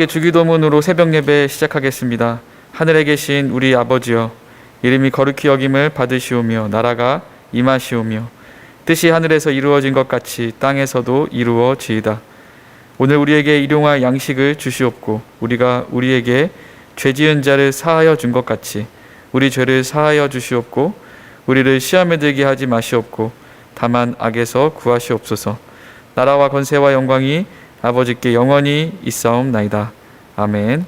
함께 주기도문으로 새벽 예배 시작하겠습니다. 하늘에 계신 우리 아버지여, 이름이 거룩히 여김을 받으시오며 나라가 임하시오며 뜻이 하늘에서 이루어진 것 같이 땅에서도 이루어지이다. 오늘 우리에게 일용할 양식을 주시옵고 우리가 우리에게 죄 지은 자를 사하여 준 것 같이 우리 죄를 사하여 주시옵고 우리를 시험에 들게 하지 마시옵고 다만 악에서 구하시옵소서. 나라와 권세와 영광이 아버지께 영원히 있사옵나이다. 아멘.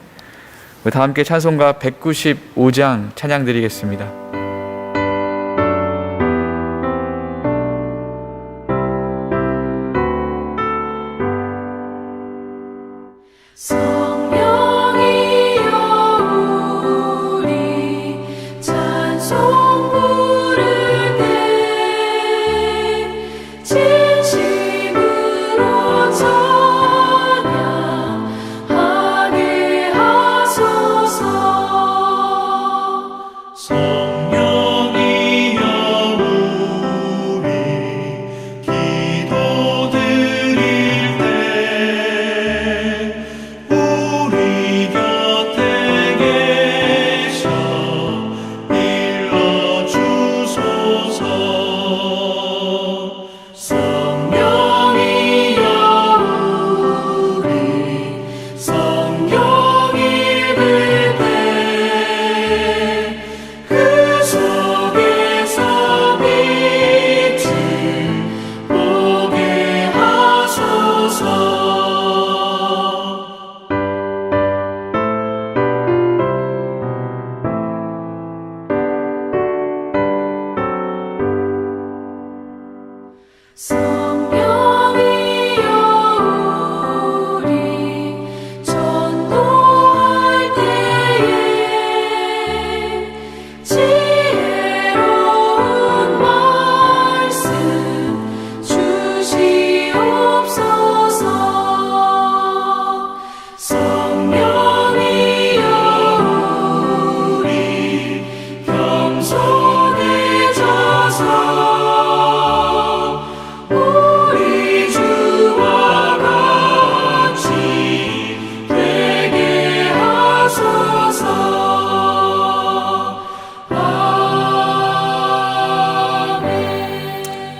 다 함께 찬송가 195장 찬양 드리겠습니다.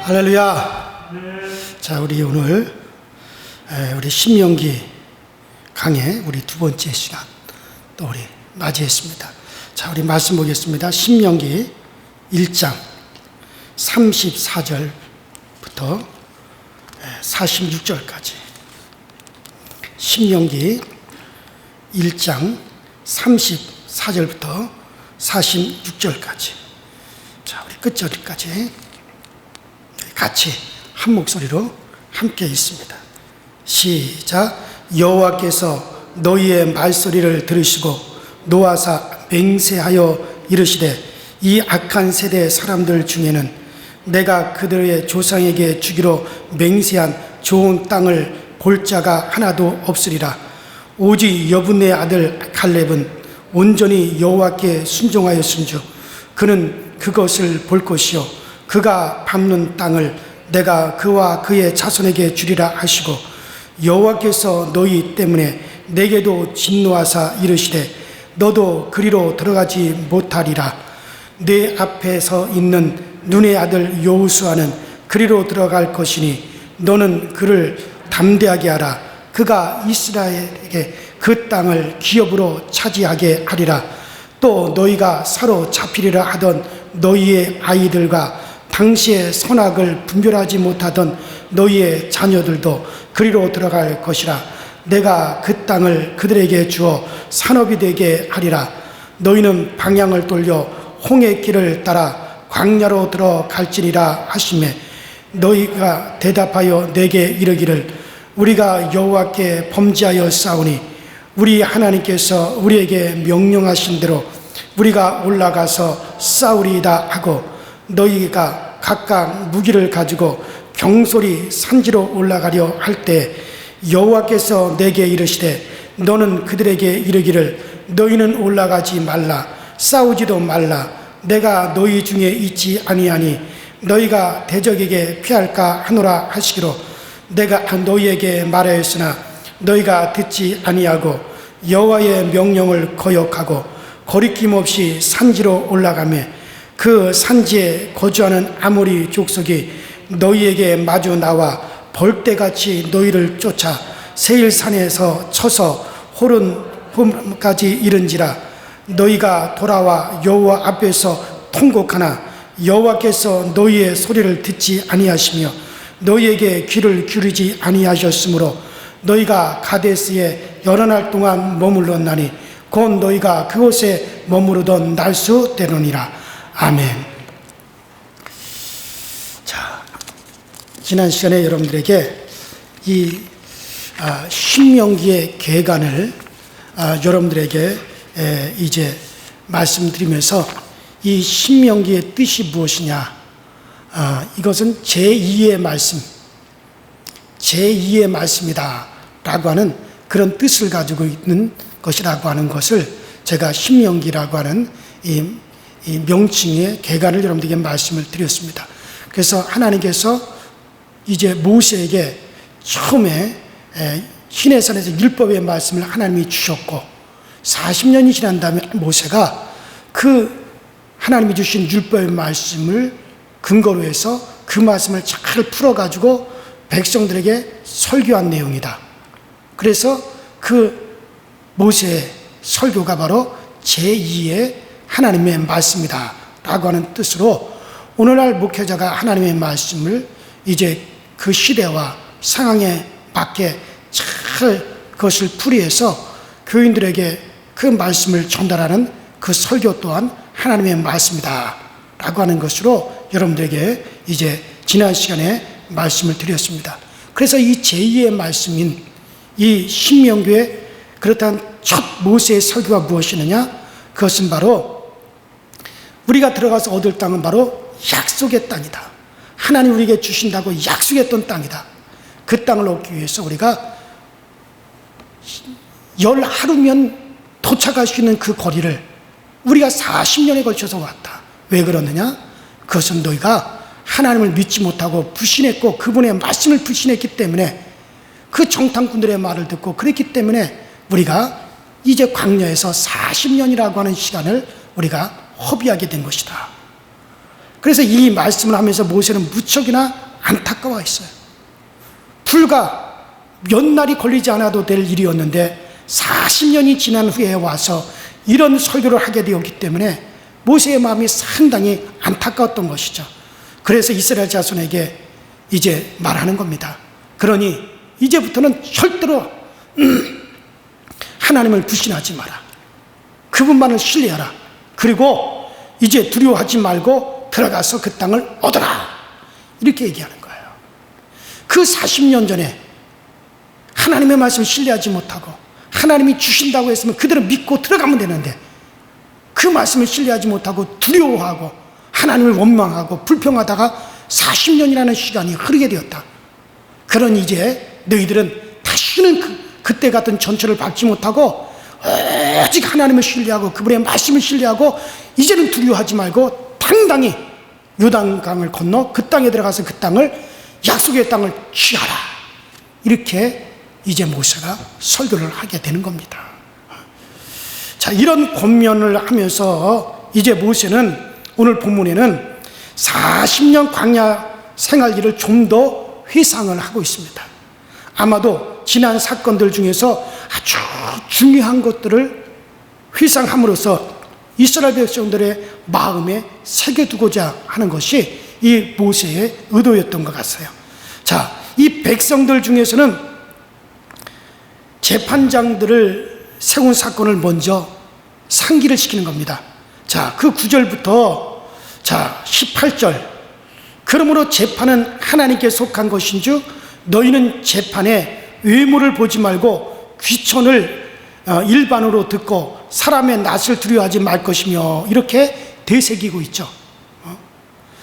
할렐루야. 자, 우리 오늘 우리 신명기 강의 우리 두 번째 시간 또 우리 맞이했습니다. 자, 우리 말씀 보겠습니다. 신명기 1장 34절부터 46절까지. 신명기 1장 34절부터 46절까지. 자, 우리 끝절까지 같이 한 목소리로 함께 있습니다. 시작. 여호와께서 너희의 말소리를 들으시고 노하사 맹세하여 이르시되 이 악한 세대 사람들 중에는 내가 그들의 조상에게 주기로 맹세한 좋은 땅을 볼 자가 하나도 없으리라. 오직 여분의 아들 갈렙은 온전히 여호와께 순종하였은즉 그는 그것을 볼 것이요 그가 밟는 땅을 내가 그와 그의 자손에게 주리라 하시고 여호와께서 너희 때문에 내게도 진노하사 이르시되 너도 그리로 들어가지 못하리라. 내 앞에서 있는 눈의 아들 여호수아는 그리로 들어갈 것이니 너는 그를 담대하게 하라. 그가 이스라엘에게 그 땅을 기업으로 차지하게 하리라. 또 너희가 사로잡히리라 하던 너희의 아이들과 당시의 선악을 분별하지 못하던 너희의 자녀들도 그리로 들어갈 것이라. 내가 그 땅을 그들에게 주어 산업이 되게 하리라. 너희는 방향을 돌려 홍해 길을 따라 광야로 들어갈지니라 하시매 너희가 대답하여 내게 이르기를 우리가 여호와께 범죄하여 싸우니 우리 하나님께서 우리에게 명령하신 대로 우리가 올라가서 싸우리이다 하고 너희가 각각 무기를 가지고 경솔히 산지로 올라가려 할 때 여호와께서 내게 이르시되 너는 그들에게 이르기를 너희는 올라가지 말라 싸우지도 말라 내가 너희 중에 있지 아니하니 너희가 대적에게 피할까 하노라 하시기로 내가 너희에게 말하였으나 너희가 듣지 아니하고 여호와의 명령을 거역하고 거리낌 없이 산지로 올라가며 그 산지에 거주하는 아모리 족속이 너희에게 마주 나와 벌떼같이 너희를 쫓아 세일산에서 쳐서 호른홈까지 이른지라. 너희가 돌아와 여호와 앞에서 통곡하나 여호와께서 너희의 소리를 듣지 아니하시며 너희에게 귀를 기울이지 아니하셨으므로 너희가 가데스에 여러 날 동안 머물렀나니 곧 너희가 그곳에 머무르던 날수대로니라. 아멘. 자, 지난 시간에 여러분들에게 이 신명기의 개간을 여러분들에게 이제 말씀드리면서 이 신명기의 뜻이 무엇이냐, 이것은 제2의 말씀, 제2의 말씀이다 라고 하는 그런 뜻을 가지고 있는 것이라고 하는 것을 제가 신명기라고 하는 이 명칭의 개간을 여러분들에게 말씀을 드렸습니다. 그래서 하나님께서 이제 모세에게 처음에 시내산에서 율법의 말씀을 하나님이 주셨고 40년이 지난 다음에 모세가 그 하나님이 주신 율법의 말씀을 근거로 해서 그 말씀을 잘 풀어가지고 백성들에게 설교한 내용이다. 그래서 그 모세의 설교가 바로 제2의 하나님의 말씀이다 라고 하는 뜻으로 오늘날 목회자가 하나님의 말씀을 이제 그 시대와 상황에 맞게 잘 그것을 풀이해서 교인들에게 그 말씀을 전달하는 그 설교 또한 하나님의 말씀이다 라고 하는 것으로 여러분들에게 이제 지난 시간에 말씀을 드렸습니다. 그래서 이 제2의 말씀인 이 신명기의 그렇다면 첫 모세의 설교가 무엇이느냐, 그것은 바로 우리가 들어가서 얻을 땅은 바로 약속의 땅이다. 하나님 우리에게 주신다고 약속했던 땅이다. 그 땅을 얻기 위해서 우리가 10하루면 도착할 수 있는 그 거리를 우리가 40년에 걸쳐서 왔다. 왜 그러느냐? 그것은 너희가 하나님을 믿지 못하고 불신했고 그분의 말씀을 불신했기 때문에 그 정탐꾼들의 말을 듣고 그랬기 때문에 우리가 이제 광야에서 40년이라고 하는 시간을 우리가 허비하게 된 것이다. 그래서 이 말씀을 하면서 모세는 무척이나 안타까워 했어요. 불과 몇 날이 걸리지 않아도 될 일이었는데 40년이 지난 후에 와서 이런 설교를 하게 되었기 때문에 모세의 마음이 상당히 안타까웠던 것이죠. 그래서 이스라엘 자손에게 이제 말하는 겁니다. 그러니 이제부터는 절대로 하나님을 불신하지 마라. 그분만을 신뢰하라. 그리고 이제 두려워하지 말고 들어가서 그 땅을 얻어라. 이렇게 얘기하는 거예요. 그 40년 전에 하나님의 말씀을 신뢰하지 못하고 하나님이 주신다고 했으면 그대로 믿고 들어가면 되는데 그 말씀을 신뢰하지 못하고 두려워하고 하나님을 원망하고 불평하다가 40년이라는 시간이 흐르게 되었다. 그러니 이제 너희들은 다시는 그때 같은 전철을 밟지 못하고 오직 하나님을 신뢰하고 그분의 말씀을 신뢰하고 이제는 두려워하지 말고 당당히 요단강을 건너 그 땅에 들어가서 그 땅을 약속의 땅을 취하라. 이렇게 이제 모세가 설교를 하게 되는 겁니다. 자, 이런 권면을 하면서 이제 모세는 오늘 본문에는 40년 광야 생활기를 좀 더 회상을 하고 있습니다. 아마도 지난 사건들 중에서 아주 중요한 것들을 회상함으로써 이스라엘 백성들의 마음에 새겨두고자 하는 것이 이 모세의 의도였던 것 같아요. 자, 이 백성들 중에서는 재판장들을 세운 사건을 먼저 상기를 시키는 겁니다. 자, 그 9절부터 자 18절. 그러므로 재판은 하나님께 속한 것인즉 너희는 재판에 외모를 보지 말고 귀천을 일반으로 듣고 사람의 낯을 두려워하지 말 것이며 이렇게 되새기고 있죠.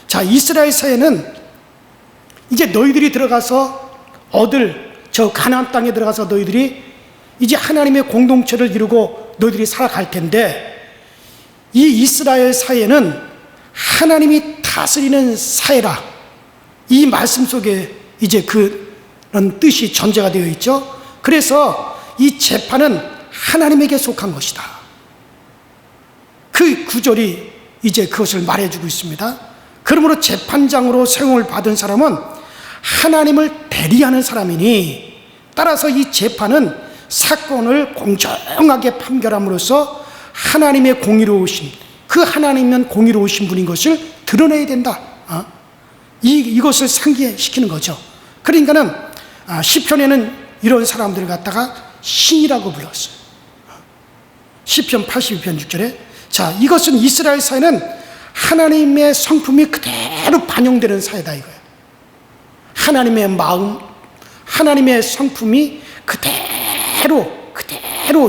자, 이스라엘 사회는 이제 너희들이 들어가서 얻을 저 가나안 땅에 들어가서 너희들이 이제 하나님의 공동체를 이루고 너희들이 살아갈 텐데 이 이스라엘 사회는 하나님이 다스리는 사회라. 이 말씀 속에 이제 그런 뜻이 전제가 되어 있죠. 그래서 이 재판은 하나님에게 속한 것이다. 그 구절이 이제 그것을 말해주고 있습니다. 그러므로 재판장으로 세움을 받은 사람은 하나님을 대리하는 사람이니, 따라서 이 재판은 사건을 공정하게 판결함으로써 하나님의 공의로우신, 그 하나님은 공의로우신 분인 것을 드러내야 된다. 이것을 상기시키는 거죠. 그러니까는 시편에는 이런 사람들을 갖다가 신이라고 불렀어요. 시편 82편 6절에, 자, 이것은 이스라엘 사회는 하나님의 성품이 그대로 반영되는 사회다 이거예요. 하나님의 마음, 하나님의 성품이 그대로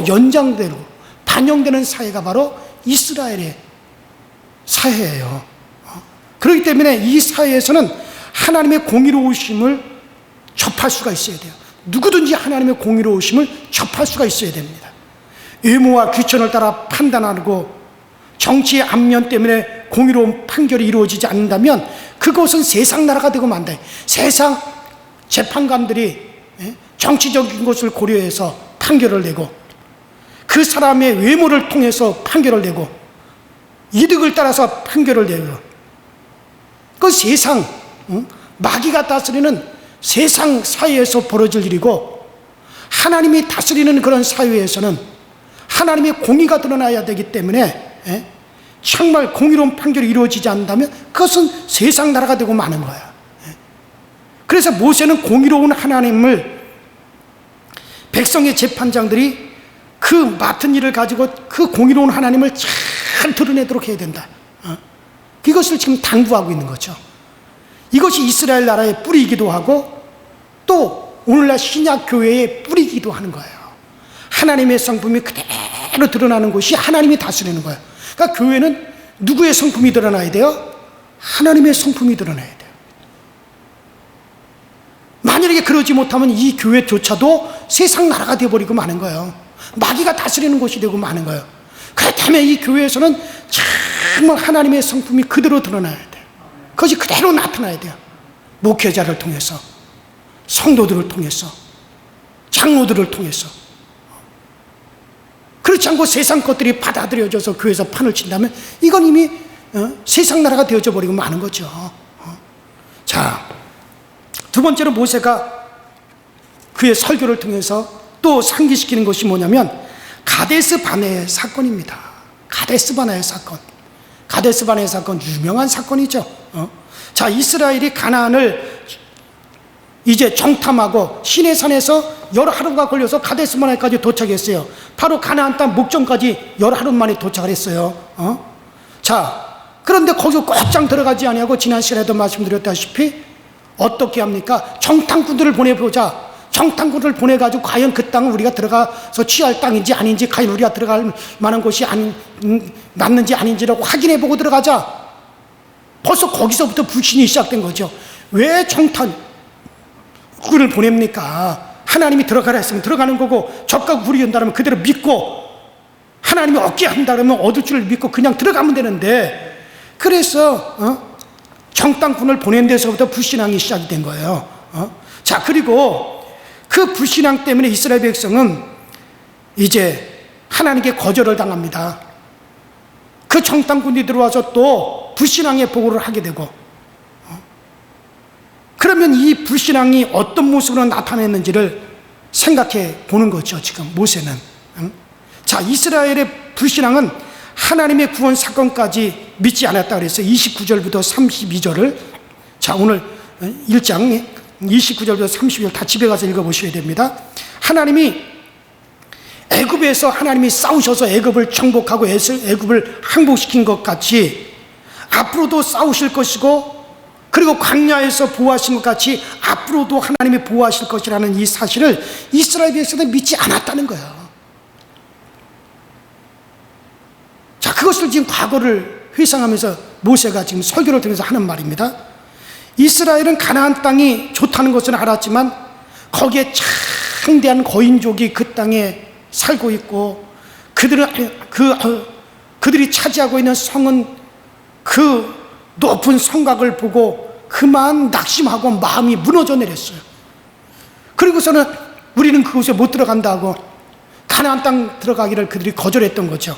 연장대로 반영되는 사회가 바로 이스라엘의 사회예요. 그렇기 때문에 이 사회에서는 하나님의 공의로우심을 접할 수가 있어야 돼요. 누구든지 하나님의 공의로우심을 접할 수가 있어야 됩니다. 의무와 귀천을 따라 판단하고 정치의 안면 때문에 공의로운 판결이 이루어지지 않는다면 그것은 세상 나라가 되고 만다. 세상 재판관들이 정치적인 것을 고려해서 판결을 내고 그 사람의 외모를 통해서 판결을 내고 이득을 따라서 판결을 내고, 그 세상 마귀가 다스리는 세상 사회에서 벌어질 일이고, 하나님이 다스리는 그런 사회에서는 하나님의 공의가 드러나야 되기 때문에 정말 공의로운 판결이 이루어지지 않는다면 그것은 세상 나라가 되고 마는 거야. 그래서 모세는 공의로운 하나님을 백성의 재판장들이 그 맡은 일을 가지고 그 공의로운 하나님을 잘 드러내도록 해야 된다. 이것을 지금 당부하고 있는 거죠. 이것이 이스라엘 나라의 뿌리이기도 하고 또 오늘날 신약 교회의 뿌리이기도 하는 거예요. 하나님의 성품이 그대로 드러나는 곳이 하나님이 다스리는 거예요. 그러니까 교회는 누구의 성품이 드러나야 돼요? 하나님의 성품이 드러나야 돼요. 만약에 그러지 못하면 이 교회조차도 세상 나라가 되어버리고 마는 거예요. 마귀가 다스리는 곳이 되고 마는 거예요. 그렇다면 이 교회에서는 정말 하나님의 성품이 그대로 드러나야 돼요. 그것이 그대로 나타나야 돼요. 목회자를 통해서, 성도들을 통해서, 장로들을 통해서. 그렇지 않고 세상 것들이 받아들여져서 교회에서 판을 친다면 이건 이미 세상 나라가 되어져 버리고 마는 거죠. 자, 두 번째로 모세가 그의 설교를 통해서 또 상기시키는 것이 뭐냐면 가데스 바네의 사건입니다. 가데스 바네의 사건. 가데스 바네의 사건 유명한 사건이죠. 자, 이스라엘이 가나안을 이제 정탐하고 시내산에서 여러 하루가 걸려서 가데스 바네까지 도착했어요. 바로 가나안 땅 목전까지 여러 하루 만에 도착을 했어요. 자, 그런데 거기 곧장 들어가지 아니하고 지난 시간에도 말씀드렸다시피 어떻게 합니까? 정탐꾼들을 보내보자. 정탐꾼을 보내가지고 과연 그 땅을 우리가 들어가서 취할 땅인지 아닌지, 과연 우리가 들어갈 만한 곳이 맞는지 아닌지를 확인해보고 들어가자. 벌써 거기서부터 불신이 시작된 거죠. 왜 정탐꾼을 보냅니까? 하나님이 들어가라 했으면 들어가는 거고, 적과 굴이 온다면 그대로 믿고, 하나님이 얻게 한다면 얻을 줄 믿고 그냥 들어가면 되는데, 그래서 정탐꾼을 보낸 데서부터 불신앙이 시작이 된 거예요. 자, 그리고 그 불신앙 때문에 이스라엘 백성은 이제 하나님께 거절을 당합니다. 그 정탐꾼이 들어와서 또 불신앙의 보고를 하게 되고, 그러면 이 불신앙이 어떤 모습으로 나타냈는지를 생각해 보는 거죠, 지금 모세는. 자, 이스라엘의 불신앙은 하나님의 구원 사건까지 믿지 않았다 그랬어요. 29절부터 32절을. 자, 오늘 1장 29절부터 32절 다 집에 가서 읽어보셔야 됩니다. 하나님이 애굽에서 하나님이 싸우셔서 애굽을 정복하고 애굽을 항복시킨 것 같이 앞으로도 싸우실 것이고, 그리고 광야에서 보호하신 것 같이 앞으로도 하나님이 보호하실 것이라는 이 사실을 이스라엘 백성은 믿지 않았다는 거예요. 자, 그것을 지금 과거를 회상하면서 모세가 지금 설교를 통해서 하는 말입니다. 이스라엘은 가나안 땅이 좋다는 것은 알았지만 거기에 창대한 거인족이 그 땅에 살고 있고, 그들이 차지하고 있는 성은 그 높은 성곽을 보고 그만 낙심하고 마음이 무너져 내렸어요. 그리고서는 우리는 그곳에 못 들어간다고 가나안 땅 들어가기를 그들이 거절했던 거죠.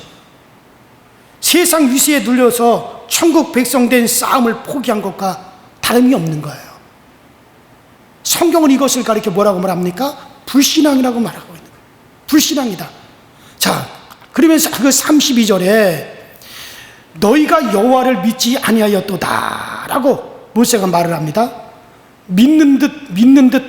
세상 위세에 눌려서 천국 백성 된 싸움을 포기한 것과 다름이 없는 거예요. 성경은 이것을 가리켜 뭐라고 말합니까? 불신앙이라고 말하고 있는 거예요. 불신앙이다. 자, 그러면서 그 32절에 너희가 여호와를 믿지 아니하였도다 라고 모세가 말을 합니다. 믿는 듯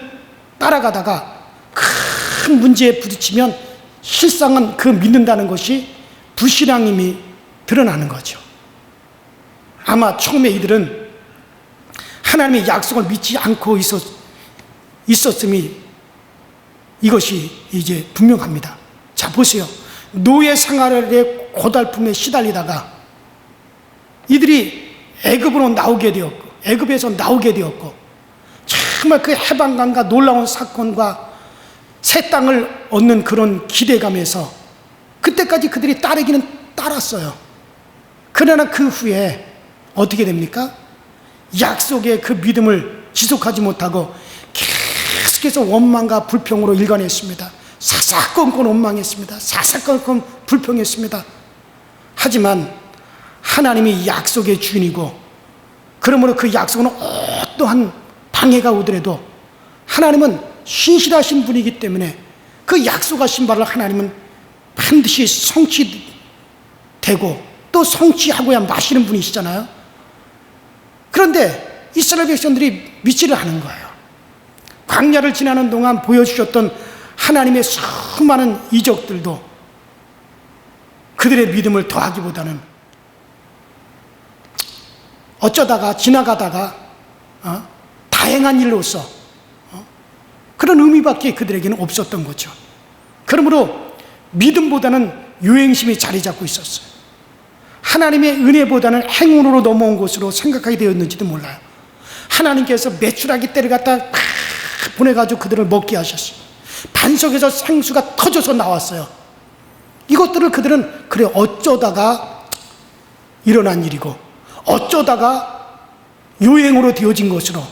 따라가다가 큰 문제에 부딪히면 실상은 그 믿는다는 것이 불신앙임이 드러나는 거죠. 아마 처음에 이들은 하나님의 약속을 믿지 않고 있었음이 이것이 이제 분명합니다. 자, 보세요. 노예 생활의 고달픔에 시달리다가 이들이 애굽으로 나오게 되었고, 애굽에서 나오게 되었고, 정말 그 해방감과 놀라운 사건과 새 땅을 얻는 그런 기대감에서 그때까지 그들이 따르기는 따랐어요. 그러나 그 후에 어떻게 됩니까? 약속의 그 믿음을 지속하지 못하고 계속해서 원망과 불평으로 일관했습니다. 사사건건 원망했습니다. 사사건건 불평했습니다. 하지만 하나님이 약속의 주인이고, 그러므로 그 약속은 어떠한 방해가 오더라도 하나님은 신실하신 분이기 때문에 그 약속하신 바를 하나님은 반드시 성취되고 또 성취하고야 마시는 분이시잖아요. 그런데 이스라엘 백성들이 믿지를 않은 거예요. 광야를 지나는 동안 보여주셨던 하나님의 수많은 이적들도 그들의 믿음을 더하기보다는 어쩌다가 지나가다가 다행한 일로서 그런 의미밖에 그들에게는 없었던 거죠. 그러므로 믿음보다는 유행심이 자리 잡고 있었어요. 하나님의 은혜보다는 행운으로 넘어온 것으로 생각하게 되었는지도 몰라요. 하나님께서 메추라기 떼를 갖다 보내가지고 그들을 먹게 하셨어요. 반석에서 생수가 터져서 나왔어요. 이것들을 그들은 그래 어쩌다가 일어난 일이고 어쩌다가 유행으로 되어진 것으로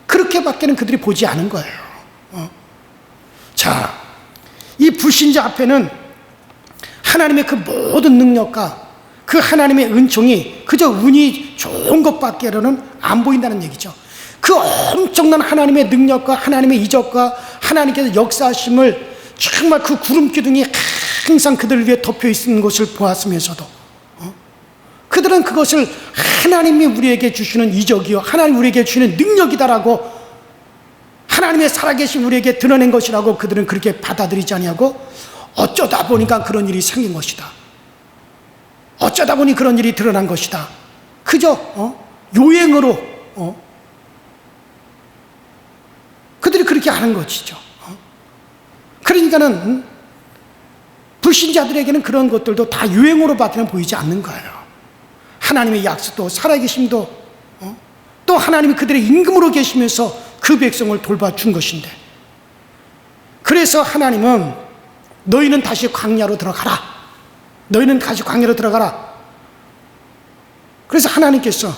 그렇게밖에는 그들이 보지 않은 거예요. 자, 이 불신자 앞에는 하나님의 그 모든 능력과 그 하나님의 은총이 그저 운이 좋은 것밖에로는 안 보인다는 얘기죠. 그 엄청난 하나님의 능력과 하나님의 이적과 하나님께서 역사하심을 정말 그 구름 기둥이 항상 그들 위에 덮여 있는 것을 보았으면서도 그들은 그것을 하나님이 우리에게 주시는 이적이요 하나님 우리에게 주시는 능력이다라고 하나님의 살아계신 우리에게 드러낸 것이라고 그들은 그렇게 받아들이지 아니하고 어쩌다 보니까 그런 일이 생긴 것이다. 어쩌다 보니 그런 일이 드러난 것이다. 그저 요행으로 그들이 그렇게 하는 것이죠. 그러니까는 불신자들에게는 그런 것들도 다 유행으로밖에 보이지 않는 거예요. 하나님의 약속도 살아계심도 또 하나님이 그들의 임금으로 계시면서 그 백성을 돌봐준 것인데, 그래서 하나님은 너희는 다시 광야로 들어가라. 너희는 다시 광야로 들어가라. 그래서 하나님께서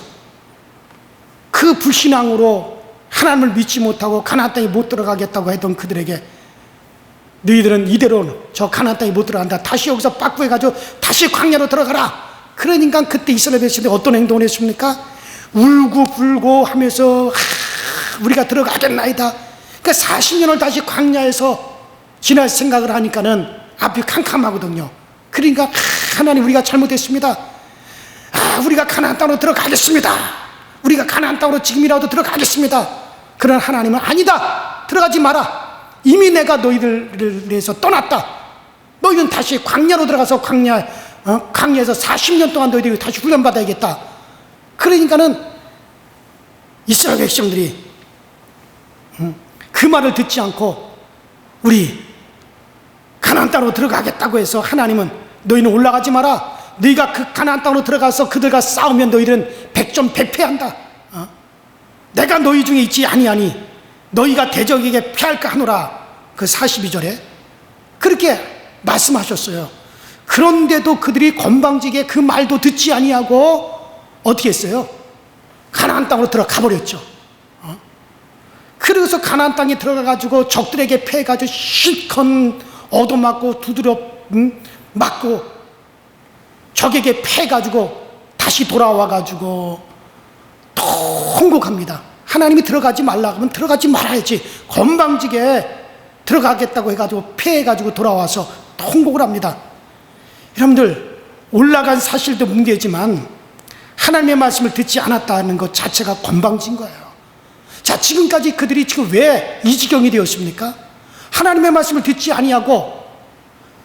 그 불신앙으로 하나님을 믿지 못하고 가나안 땅에 못 들어가겠다고 했던 그들에게 너희들은 이대로 저 가나안 땅에 못 들어간다. 다시 여기서 빠꾸해가지고 다시 광야로 들어가라. 그러니까 그때 이스라엘 백성들이 어떤 행동을 했습니까? 울고 불고 하면서 우리가 들어가겠나이다. 그러니까 40년을 다시 광야에서 지날 생각을 하니까는 앞이 캄캄하거든요. 그러니까 하나님 우리가 잘못했습니다. 우리가 가나안 땅으로 들어가겠습니다. 우리가 가나안 땅으로 지금이라도 들어가겠습니다. 그런 하나님은 아니다. 들어가지 마라. 이미 내가 너희들을 위해서 떠났다. 너희는 다시 광야로 들어가서 광야에서 40년 동안 너희들이 다시 훈련받아야겠다. 그러니까는 이스라엘 백성들이 그 말을 듣지 않고 우리 가나안 땅으로 들어가겠다고 해서 하나님은 너희는 올라가지 마라. 너희가 그 가나안 땅으로 들어가서 그들과 싸우면 너희는 백전백패한다. 내가 너희 중에 있지 아니하니 너희가 대적에게 패할까 하노라. 그 42절에 그렇게 말씀하셨어요. 그런데도 그들이 건방지게 그 말도 듣지 아니하고 어떻게 했어요? 가나안 땅으로 들어가 버렸죠. 그래서 가나안 땅에 들어가가지고 적들에게 패해가지고 실컷 얻어맞고 두드려 맞고 적에게 패가지고 다시 돌아와가지고 통곡합니다. 하나님이 들어가지 말라고 하면 들어가지 말아야지. 건방지게 들어가겠다고 해가지고 패해가지고 돌아와서 통곡을 합니다. 여러분들, 올라간 사실도 문제지만 하나님의 말씀을 듣지 않았다는 것 자체가 건방진 거예요. 자, 지금까지 그들이 지금 왜 이 지경이 되었습니까? 하나님의 말씀을 듣지 아니하고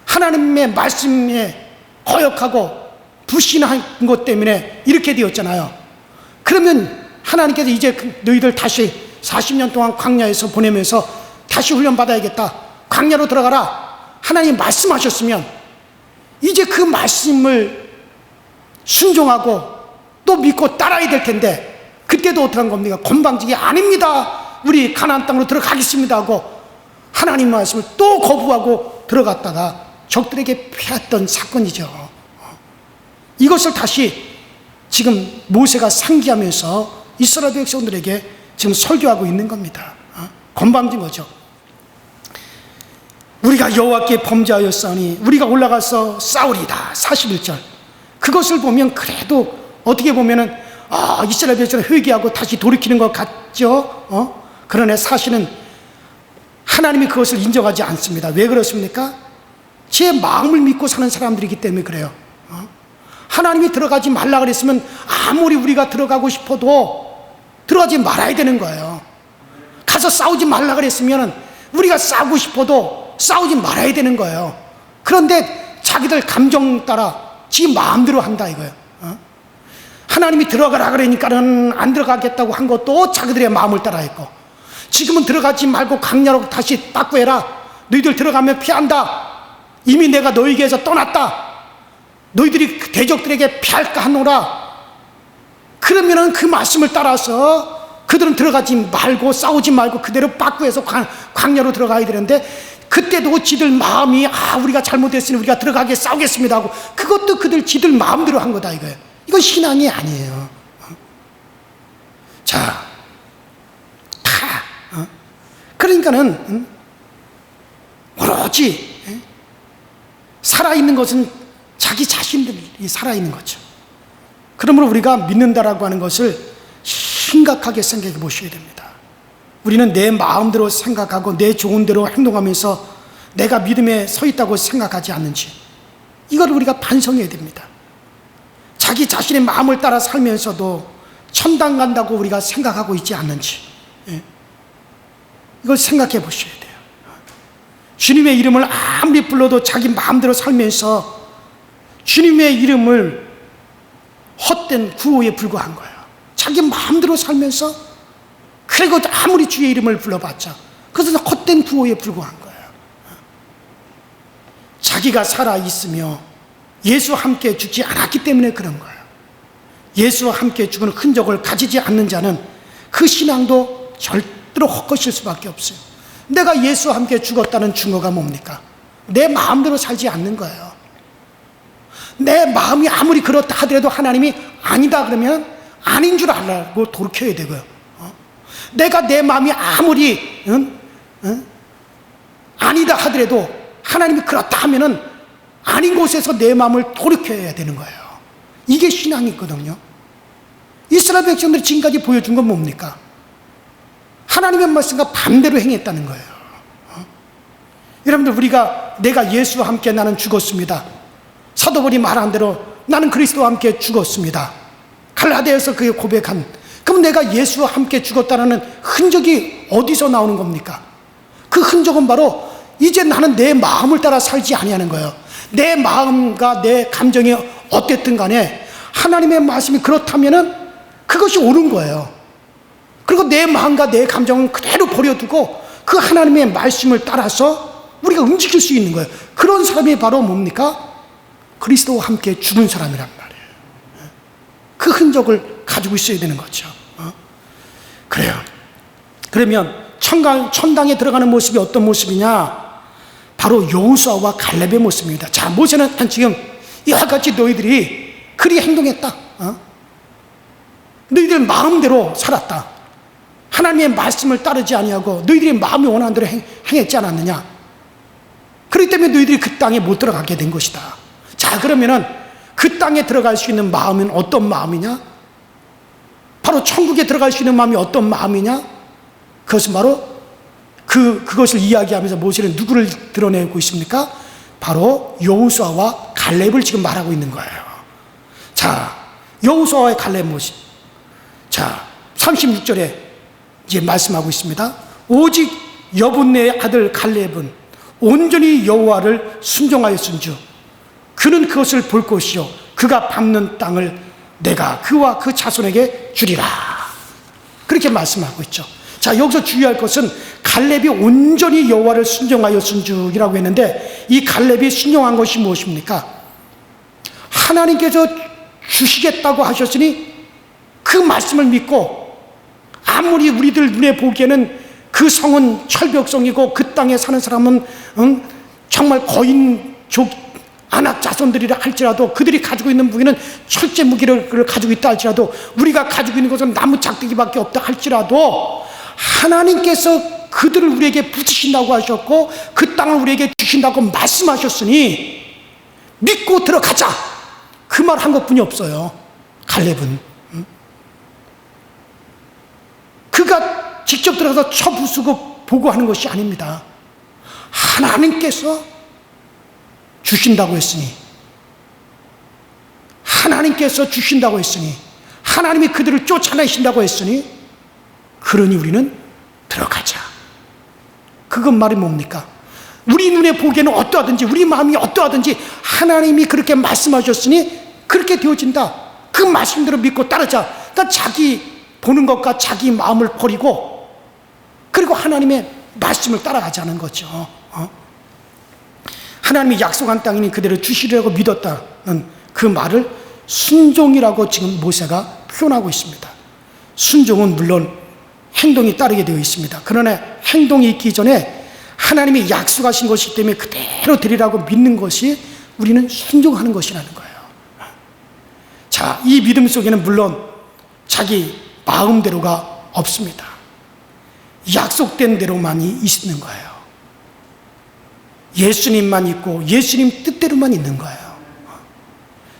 하나님의 말씀에 거역하고 불신한 것 때문에 이렇게 되었잖아요. 그러면 하나님께서 이제 너희들 다시 40년 동안 광야에서 보내면서 다시 훈련받아야겠다, 광야로 들어가라, 하나님 말씀하셨으면 이제 그 말씀을 순종하고 또 믿고 따라야 될 텐데, 그때도 어떻게 한 겁니까? 건방지게 아닙니다, 우리 가나안 땅으로 들어가겠습니다 하고 하나님 말씀을 또 거부하고 들어갔다가 적들에게 패했던 사건이죠. 이것을 다시 지금 모세가 상기하면서 이스라엘 백성들에게 지금 설교하고 있는 겁니다. 건방진 거죠. 우리가 여호와께 범죄하였사오니 우리가 올라가서 싸우리다. 41절. 그것을 보면 그래도 어떻게 보면은 이스라엘 백성이 회개하고 다시 돌이키는 것 같죠. 그러나 사실은 하나님이 그것을 인정하지 않습니다. 왜 그렇습니까? 제 마음을 믿고 사는 사람들이기 때문에 그래요. 하나님이 들어가지 말라 그랬으면 아무리 우리가 들어가고 싶어도 들어가지 말아야 되는 거예요. 가서 싸우지 말라 그랬으면 우리가 싸우고 싶어도 싸우지 말아야 되는 거예요. 그런데 자기들 감정 따라 지 마음대로 한다 이거예요. 하나님이 들어가라 그러니까는 안 들어가겠다고 한 것도 자기들의 마음을 따라 했고, 지금은 들어가지 말고 강야로 다시 바꾸해라, 너희들 들어가면 피한다, 이미 내가 너희에게서 떠났다, 너희들이 대적들에게 피할까 하노라. 그러면은 그 말씀을 따라서 그들은 들어가지 말고 싸우지 말고 그대로 바꾸해서 광야로 들어가야 되는데, 그때도 지들 마음이 우리가 잘못했으니 우리가 들어가게 싸우겠습니다 하고 그것도 지들 마음대로 한 거다 이거예요. 이건 신앙이 아니에요. 자, 그러니까는 오로지 살아있는 것은 자기 자신들이 살아있는 거죠. 그러므로 우리가 믿는다라고 하는 것을 심각하게 생각해 보셔야 됩니다. 우리는 내 마음대로 생각하고 내 좋은 대로 행동하면서 내가 믿음에 서 있다고 생각하지 않는지, 이걸 우리가 반성해야 됩니다. 자기 자신의 마음을 따라 살면서도 천당 간다고 우리가 생각하고 있지 않는지, 이걸 생각해 보셔야 돼요. 주님의 이름을 아무리 불러도 자기 마음대로 살면서 주님의 이름을 헛된 구호에 불과한 거예요. 자기 마음대로 살면서, 그리고 아무리 주의 이름을 불러봤자 그것은 헛된 구호에 불과한 거예요. 자기가 살아있으며 예수와 함께 죽지 않았기 때문에 그런 거예요. 예수와 함께 죽은 흔적을 가지지 않는 자는 그 신앙도 절대로 헛것일 수밖에 없어요. 내가 예수와 함께 죽었다는 증거가 뭡니까? 내 마음대로 살지 않는 거예요. 내 마음이 아무리 그렇다 하더라도 하나님이 아니다 그러면 아닌 줄 알고 돌이켜야 되고요. 내가 내 마음이 아무리 아니다 하더라도 하나님이 그렇다 하면은 아닌 곳에서 내 마음을 돌이켜야 되는 거예요. 이게 신앙이거든요. 이스라엘 백성들이 지금까지 보여준 건 뭡니까? 하나님의 말씀과 반대로 행했다는 거예요. 여러분들, 우리가 내가 예수와 함께 나는 죽었습니다. 사도 바울이 말한 대로 나는 그리스도와 함께 죽었습니다. 갈라디아에서 그게 고백한, 그럼 내가 예수와 함께 죽었다는 흔적이 어디서 나오는 겁니까? 그 흔적은 바로 이제 나는 내 마음을 따라 살지 아니하는 거예요. 내 마음과 내 감정이 어땠든 간에 하나님의 말씀이 그렇다면은 그것이 옳은 거예요. 그리고 내 마음과 내 감정은 그대로 버려두고 그 하나님의 말씀을 따라서 우리가 움직일 수 있는 거예요. 그런 사람이 바로 뭡니까? 그리스도와 함께 죽은 사람이란 말이에요. 그 흔적을 가지고 있어야 되는 거죠. 그래요. 그러면 천당에 들어가는 모습이 어떤 모습이냐? 바로 여호수아와 갈렙의 모습입니다. 자, 모세는 지금 이와 같이 너희들이 그리 행동했다. 너희들 마음대로 살았다. 하나님의 말씀을 따르지 아니하고 너희들이 마음이 원하는 대로 행했지 않았느냐? 그렇기 때문에 때문에 너희들이 그 땅에 못 들어가게 된 것이다. 자, 그러면은 그 땅에 들어갈 수 있는 마음은 어떤 마음이냐? 바로 천국에 들어갈 수 있는 마음이 어떤 마음이냐? 그것은 바로 그것을 이야기하면서 모세는 누구를 드러내고 있습니까? 바로 여호수아와 갈렙을 지금 말하고 있는 거예요. 자, 여호수아와의 갈렙 모습. 자, 36절에 이제 말씀하고 있습니다. 오직 여분네의 아들 갈렙은 온전히 여호와를 순종하였은즉 그는 그것을 볼 것이요 그가 밟는 땅을 내가 그와 그 자손에게 주리라. 그렇게 말씀하고 있죠. 자, 여기서 주의할 것은 갈렙이 온전히 여호와를 순종하였은즉이라고 했는데, 이 갈렙이 순종한 것이 무엇입니까? 하나님께서 주시겠다고 하셨으니 그 말씀을 믿고, 아무리 우리들 눈에 보기에는 그 성은 철벽성이고 그 땅에 사는 사람은 정말 거인족 안악 자손들이라 할지라도, 그들이 가지고 있는 무기는 철제 무기를 가지고 있다 할지라도, 우리가 가지고 있는 것은 나무 작대기밖에 없다 할지라도, 하나님께서 그들을 우리에게 붙이신다고 하셨고 그 땅을 우리에게 주신다고 말씀하셨으니 믿고 들어가자, 그 말 한 것뿐이 없어요. 갈렙은 그가 직접 들어가서 쳐부수고 보고하는 것이 아닙니다. 하나님께서 주신다고 했으니, 하나님께서 주신다고 했으니, 하나님이 그들을 쫓아내신다고 했으니, 그러니 우리는 들어가자. 그건 말이 뭡니까? 우리 눈에 보기에는 어떠하든지, 우리 마음이 어떠하든지 하나님이 그렇게 말씀하셨으니 그렇게 되어진다. 그 말씀대로 믿고 따르자. 그러니까 자기 보는 것과 자기 마음을 버리고, 그리고 하나님의 말씀을 따라가자는 거죠. 하나님이 약속한 땅이니 그대로 주시리라고 믿었다는 그 말을 순종이라고 지금 모세가 표현하고 있습니다. 순종은 물론 행동이 따르게 되어 있습니다. 그러나 행동이 있기 전에 하나님이 약속하신 것이기 때문에 그대로 드리라고 믿는 것이 우리는 순종하는 것이라는 거예요. 자, 이 믿음 속에는 물론 자기 마음대로가 없습니다. 약속된 대로만이 있는 거예요. 예수님만 있고 예수님 뜻대로만 있는 거예요.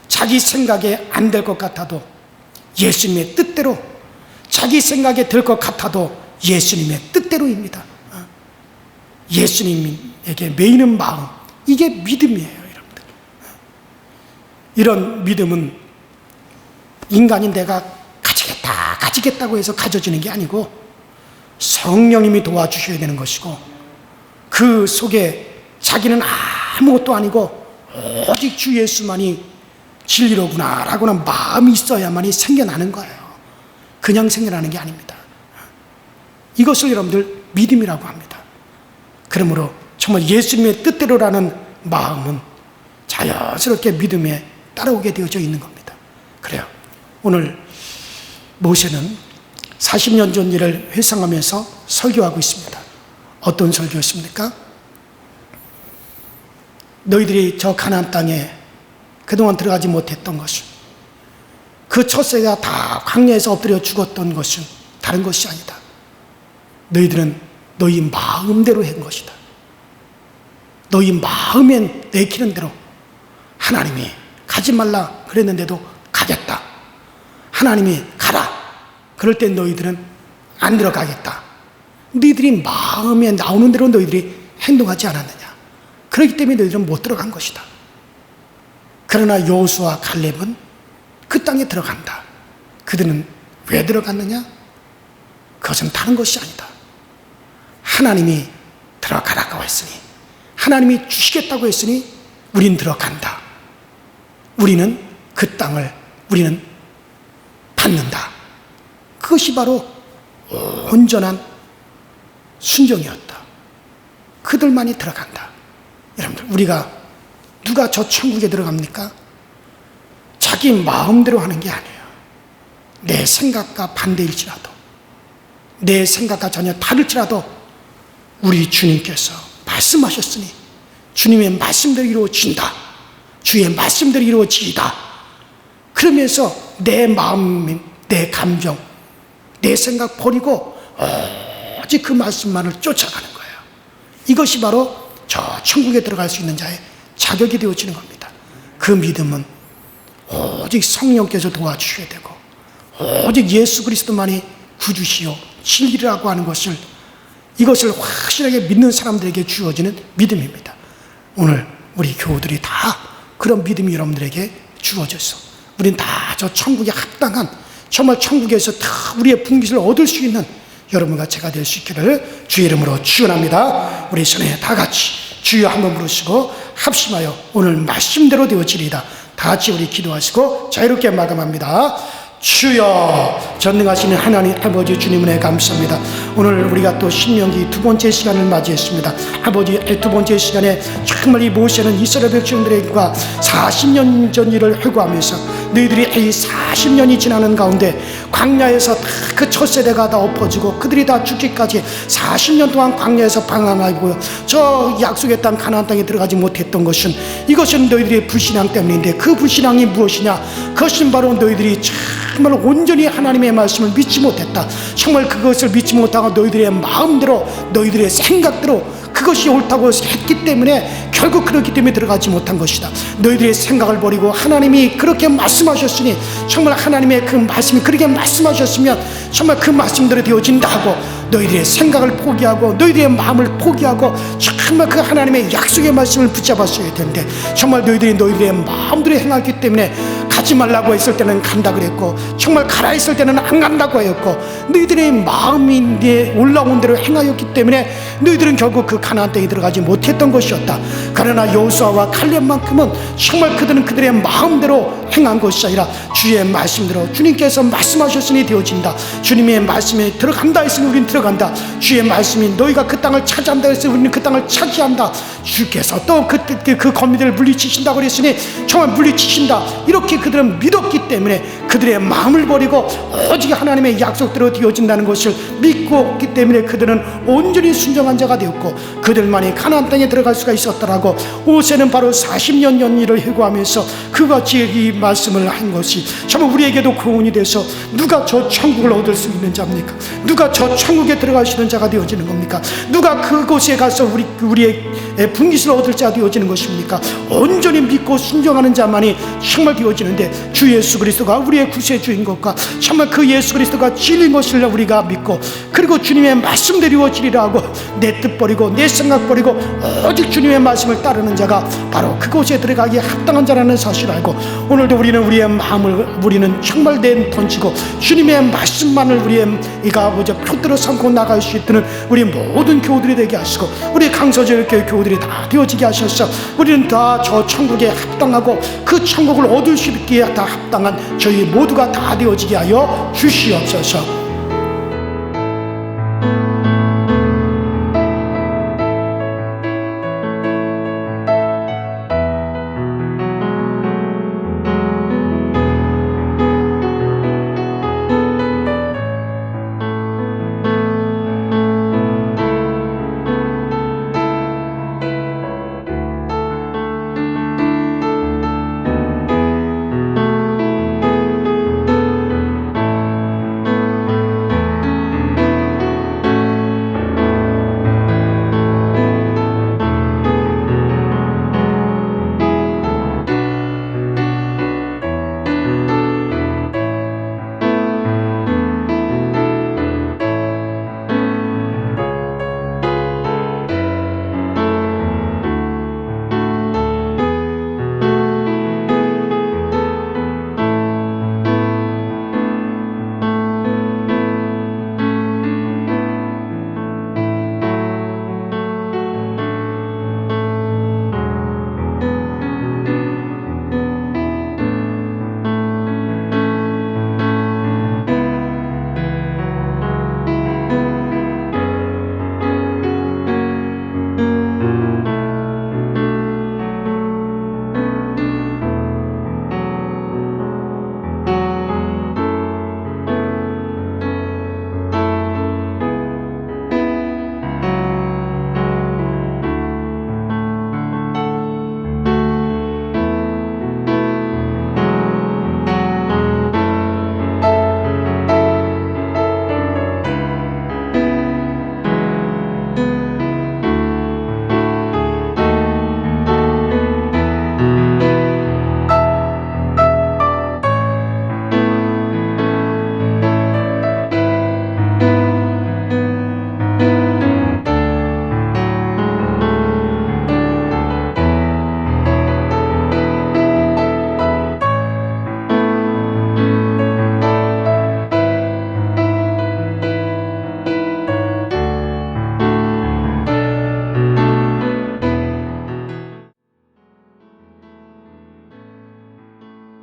자기 생각에 안 될 것 같아도 예수님의 뜻대로, 자기 생각에 될 것 같아도 예수님의 뜻대로입니다. 예수님에게 매이는 마음, 이게 믿음이에요, 여러분들. 이런 믿음은 인간인 내가 가지겠다고 해서 가져지는 게 아니고 성령님이 도와주셔야 되는 것이고, 그 속에 자기는 아무것도 아니고 오직 주 예수만이 진리로구나 라고는 마음이 있어야만이 생겨나는 거예요. 그냥 생겨나는 게 아닙니다. 이것을 여러분들 믿음이라고 합니다. 그러므로 정말 예수님의 뜻대로라는 마음은 자연스럽게 믿음에 따라오게 되어져 있는 겁니다. 그래요. 오늘 모세는 40년 전 일을 회상하면서 설교하고 있습니다. 어떤 설교였습니까? 너희들이 저 가나안 땅에 그동안 들어가지 못했던 것은, 그 첫세가 다 광야에서 엎드려 죽었던 것은 다른 것이 아니다. 너희들은 너희 마음대로 한 것이다. 너희 마음에 내키는 대로, 하나님이 가지 말라 그랬는데도 가겠다. 하나님이 가라 그럴 땐 너희들은 안 들어가겠다. 너희들이 마음에 나오는 대로 너희들이 행동하지 않았느냐. 그렇기 때문에 너희들은 못 들어간 것이다. 그러나 여호수아와 갈렙은 그 땅에 들어간다. 그들은 왜 들어갔느냐? 그것은 다른 것이 아니다. 하나님이 들어가라고 했으니, 하나님이 주시겠다고 했으니 우린 들어간다. 우리는 그 땅을 우리는 받는다. 그것이 바로 온전한 순종이었다. 그들만이 들어간다. 여러분들, 누가 저 천국에 들어갑니까? 자기 마음대로 하는 게 아니에요. 내 생각과 반대일지라도, 내 생각과 전혀 다를지라도 우리 주님께서 말씀하셨으니 주님의 말씀대로 이루어진다. 주의 말씀대로 이루어지이다. 그러면서 내 마음, 내 감정, 내 생각 버리고 오직 그 말씀만을 쫓아가는 거예요. 이것이 바로 저 천국에 들어갈 수 있는 자의 자격이 되어지는 겁니다. 그 믿음은 오직 성령께서 도와주셔야 되고 오직 예수 그리스도만이 구주시요 진리라고 하는 것을, 이것을 확실하게 믿는 사람들에게 주어지는 믿음입니다. 오늘 우리 교우들이 다 그런 믿음이 여러분들에게 주어져서 우린 다 저 천국에 합당한, 정말 천국에서 다 우리의 분깃을 얻을 수 있는 여러분과 제가 될 수 있기를 주의 이름으로 축원합니다. 우리 전에 다 같이 주여 한번 부르시고 합심하여 오늘 말씀대로 되어지리이다. 다 같이 우리 기도하시고 자유롭게 마감합니다. 주여, 전능하시는 하나님 아버지 주님 은혜 감사합니다. 오늘 우리가 또 신명기 두 번째 시간을 맞이했습니다. 아버지, 두 번째 시간에 정말 이 모세는 이스라엘 백성들과 40년 전 일을 회고하면서 너희들이 이 40년이 지나는 가운데 광야에서 다 그 첫 세대가 다 엎어지고 그들이 다 죽기까지 40년 동안 광야에서 방황하고 저 약속의 땅 가나안 땅에 들어가지 못했던 것은, 이것은 너희들의 불신앙 때문인데, 그 불신앙이 무엇이냐? 그것은 바로 너희들이 정말 온전히 하나님의 말씀을 믿지 못했다. 정말 그것을 믿지 못하고 너희들의 마음대로, 너희들의 생각대로 그것이 옳다고 했기 때문에 결국 그렇기 때문에 들어가지 못한 것이다. 너희들의 생각을 버리고 하나님이 그렇게 말씀하셨으니, 정말 하나님의 그 말씀이 그렇게 말씀하셨으면 정말 그 말씀대로 되어진다 하고 너희들의 생각을 포기하고 너희들의 마음을 포기하고 정말 그 하나님의 약속의 말씀을 붙잡았어야 되는데, 정말 너희들의 마음대로 행하기 때문에 가지 말라고 했을 때는 간다 그랬고, 정말 가라 했을 때는 안 간다고 했고, 너희들의 마음이 올라온 대로 행하였기 때문에 너희들은 결국 그 가나안 땅에 들어가지 못했던 것이었다. 그러나 여호수아와 칼렙만큼은 정말 그들은 그들의 마음대로 행한 것이 아니라 주의 말씀대로, 주님께서 말씀하셨으니 되어진다, 주님의 말씀에 들어간다 했으니 우리는 들어간다, 주의 말씀이 너희가 그 땅을 차지한다 했으니 우리는 그 땅을 차지한다, 주께서 또 그 거미들을 물리치신다고 그랬으니 정말 물리치신다, 이렇게 그들은 믿었기 때문에 그들의 마음을 버리고 오직 하나님의 약속대로 되어진다는 것을 믿고 있기 때문에 그들은 온전히 순종한 자가 되었고 그들만이 가나안 땅에 들어갈 수가 있었더라고. 모세는 바로 40년 전 일을 회고하면서 그같이 이 말씀을 한 것이 정말 우리에게도 교훈이 돼서, 누가 저 천국을 얻을 수 있는 자입니까? 누가 저 천국에 들어갈 수 있는 자가 되어지는 겁니까? 누가 그곳에 가서 우리의 분깃을 얻을 자 되어지는 것입니까? 온전히 믿고 순종하는 자만이 정말 되어지는데, 주 예수 그리스도가 우리의 구세주인 것과 정말 그 예수 그리스도가 진리인 것을 우리가 믿고, 그리고 주님의 말씀대로 이루어지리라 하고 내 뜻 버리고 내 생각 버리고 오직 주님의 말씀을 따르는 자가 바로 그곳에 들어가기에 합당한 자라는 사실을 알고, 오늘도 우리는 우리의 마음을 우리는 정말 던지고 주님의 말씀만을 우리의 이가 표대로 삼고 나갈 수 있는 우리 모든 교우들이 되게 하시고, 우리 강서절 교회 교우들이 다 되어지게 하셔서 우리는 다 저 천국에 합당하고 그 천국을 얻을 수 있기에 다 합당한 저희 모두가 다 되어지게 하여 주시옵소서.